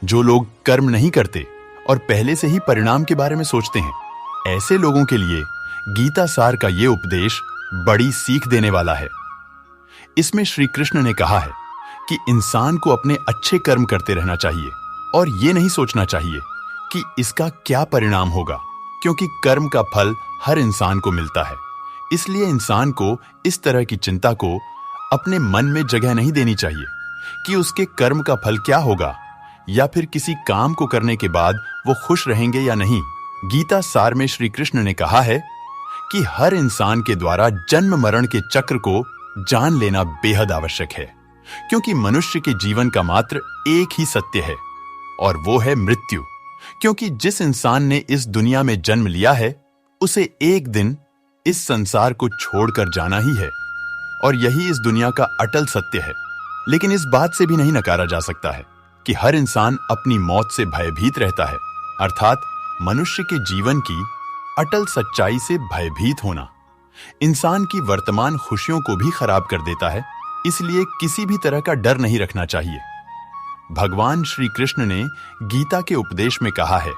जो लोग कर्म नहीं करते और पहले से ही परिणाम के बारे में सोचते हैं, ऐसे लोगों के लिए गीता सार का ये उपदेश बड़ी सीख देने वाला है। इसमें श्री कृष्ण ने कहा है कि इंसान को अपने अच्छे कर्म करते रहना चाहिए और ये नहीं सोचना चाहिए कि इसका क्या परिणाम होगा, क्योंकि कर्म का फल हर इंसान को मिलता है। इसलिए इंसान को इस तरह की चिंता को अपने मन में जगह नहीं देनी चाहिए कि उसके कर्म का फल क्या होगा या फिर किसी काम को करने के बाद वो खुश रहेंगे या नहीं। गीता सार में श्री कृष्ण ने कहा है कि हर इंसान के द्वारा जन्म मरण के चक्र को जान लेना बेहद आवश्यक है, क्योंकि मनुष्य के जीवन का मात्र एक ही सत्य है और वो है मृत्यु। क्योंकि जिस इंसान ने इस दुनिया में जन्म लिया है, उसे एक दिन इस संसार को छोड़कर जाना ही है और यही इस दुनिया का अटल सत्य है। लेकिन इस बात से भी नहीं नकारा जा सकता है कि हर इंसान अपनी मौत से भयभीत रहता है, अर्थात मनुष्य के जीवन की अटल सच्चाई से भयभीत होना इंसान की वर्तमान खुशियों को भी खराब कर देता है। इसलिए किसी भी तरह का डर नहीं रखना चाहिए। भगवान श्री कृष्ण ने गीता के उपदेश में कहा है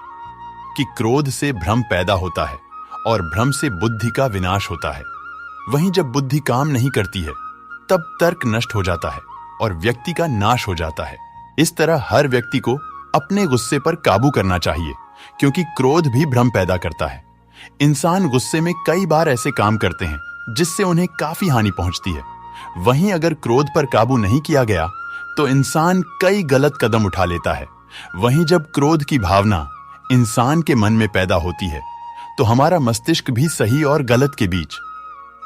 कि क्रोध से भ्रम पैदा होता है और भ्रम से बुद्धि का विनाश होता है। वहीं जब बुद्धि काम नहीं करती है, तब तर्क नष्ट हो जाता है और व्यक्ति का नाश हो जाता है। इस तरह हर व्यक्ति को अपने गुस्से पर काबू करना चाहिए, क्योंकि क्रोध भी भ्रम पैदा करता है। इंसान गुस्से में कई बार ऐसे काम करते हैं जिससे उन्हें काफी हानि पहुंचती है। वहीं अगर क्रोध पर काबू नहीं किया गया तो इंसान कई गलत कदम उठा लेता है। वहीं जब क्रोध की भावना इंसान के मन में पैदा होती है तो हमारा मस्तिष्क भी सही और गलत के बीच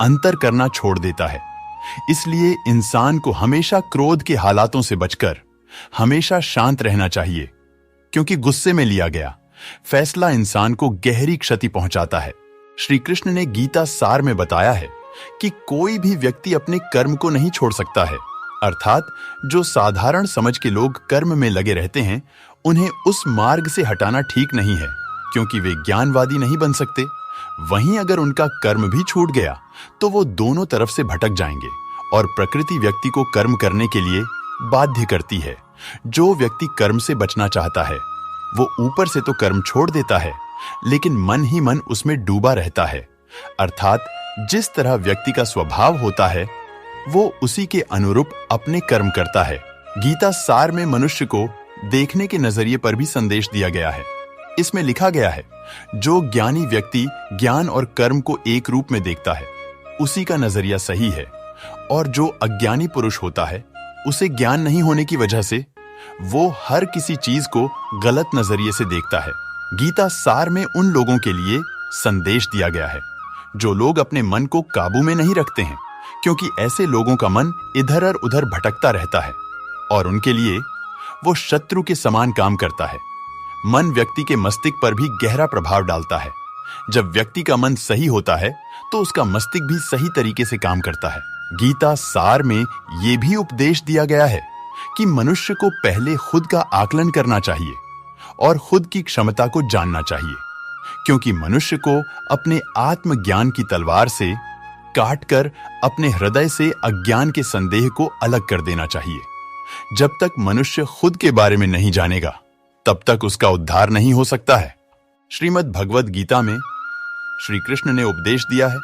अंतर करना छोड़ देता है। इसलिए इंसान को हमेशा क्रोध के हालातों से बचकर हमेशा शांत रहना चाहिए, क्योंकि गुस्से में लिया गया फैसला इंसान को गहरी क्षति पहुंचाता है। श्री कृष्ण ने गीता सार में बताया है कि कोई भी व्यक्ति अपने कर्म को नहीं छोड़ सकता है, अर्थात जो साधारण समझ के लोग कर्म में लगे रहते हैं, उन्हें उस मार्ग से हटाना ठीक नहीं है, क्योंकि वे ज्ञानवादी नहीं बन सकते। वहीं अगर उनका कर्म भी छूट गया तो वो दोनों तरफ से भटक जाएंगे और प्रकृति व्यक्ति को कर्म करने के लिए बाध्य करती है। जो व्यक्ति कर्म से बचना चाहता है वो ऊपर से तो कर्म छोड़ देता है, लेकिन मन ही मन उसमें डूबा रहता है। अर्थात जिस तरह व्यक्ति का स्वभाव होता है वो उसी के अनुरूप अपने कर्म करता है। गीता सार में मनुष्य को देखने के नजरिए पर भी संदेश दिया गया है। इसमें लिखा गया है, जो ज्ञानी व्यक्ति ज्ञान और कर्म को एक रूप में देखता है उसी का नजरिया सही है, और जो अज्ञानी पुरुष होता है उसे ज्ञान नहीं होने की वजह से वो हर किसी चीज को गलत नजरिए से देखता है। गीता सार में उन लोगों के लिए संदेश दिया गया है जो लोग अपने मन को काबू में नहीं रखते हैं, क्योंकि ऐसे लोगों का मन इधर और उधर भटकता रहता है और उनके लिए वो शत्रु के समान काम करता है। मन व्यक्ति के मस्तिष्क पर भी गहरा प्रभाव डालता है। जब व्यक्ति का मन सही होता है तो उसका मस्तिष्क भी सही तरीके से काम करता है। गीता सार में यह भी उपदेश दिया गया है कि मनुष्य को पहले खुद का आकलन करना चाहिए और खुद की क्षमता को जानना चाहिए, क्योंकि मनुष्य को अपने आत्मज्ञान की तलवार से काटकर अपने हृदय से अज्ञान के संदेह को अलग कर देना चाहिए। जब तक मनुष्य खुद के बारे में नहीं जानेगा तब तक उसका उद्धार नहीं हो सकता है। श्रीमद् भगवद गीता में श्री कृष्ण ने उपदेश दिया है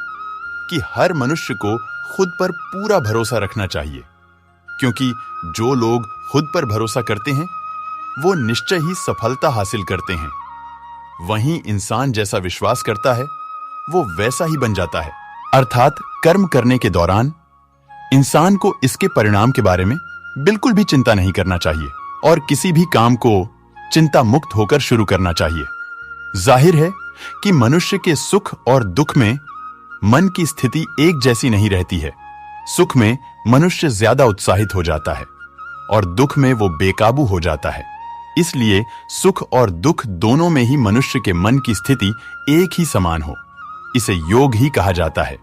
कि हर मनुष्य को खुद पर पूरा भरोसा रखना चाहिए, क्योंकि जो लोग खुद पर भरोसा करते हैं वो निश्चय ही सफलता हासिल करते हैं। वहीं इंसान जैसा विश्वास करता है वो वैसा ही बन जाता है। अर्थात कर्म करने के दौरान इंसान को इसके परिणाम के बारे में बिल्कुल भी चिंता नहीं करना चाहिए और किसी भी काम को चिंता मुक्त होकर शुरू करना चाहिए। जाहिर है कि मनुष्य के सुख और दुख में मन की स्थिति एक जैसी नहीं रहती है। सुख में मनुष्य ज्यादा उत्साहित हो जाता है और दुख में वो बेकाबू हो जाता है। इसलिए सुख और दुख दोनों में ही मनुष्य के मन की स्थिति एक ही समान हो, इसे योग ही कहा जाता है।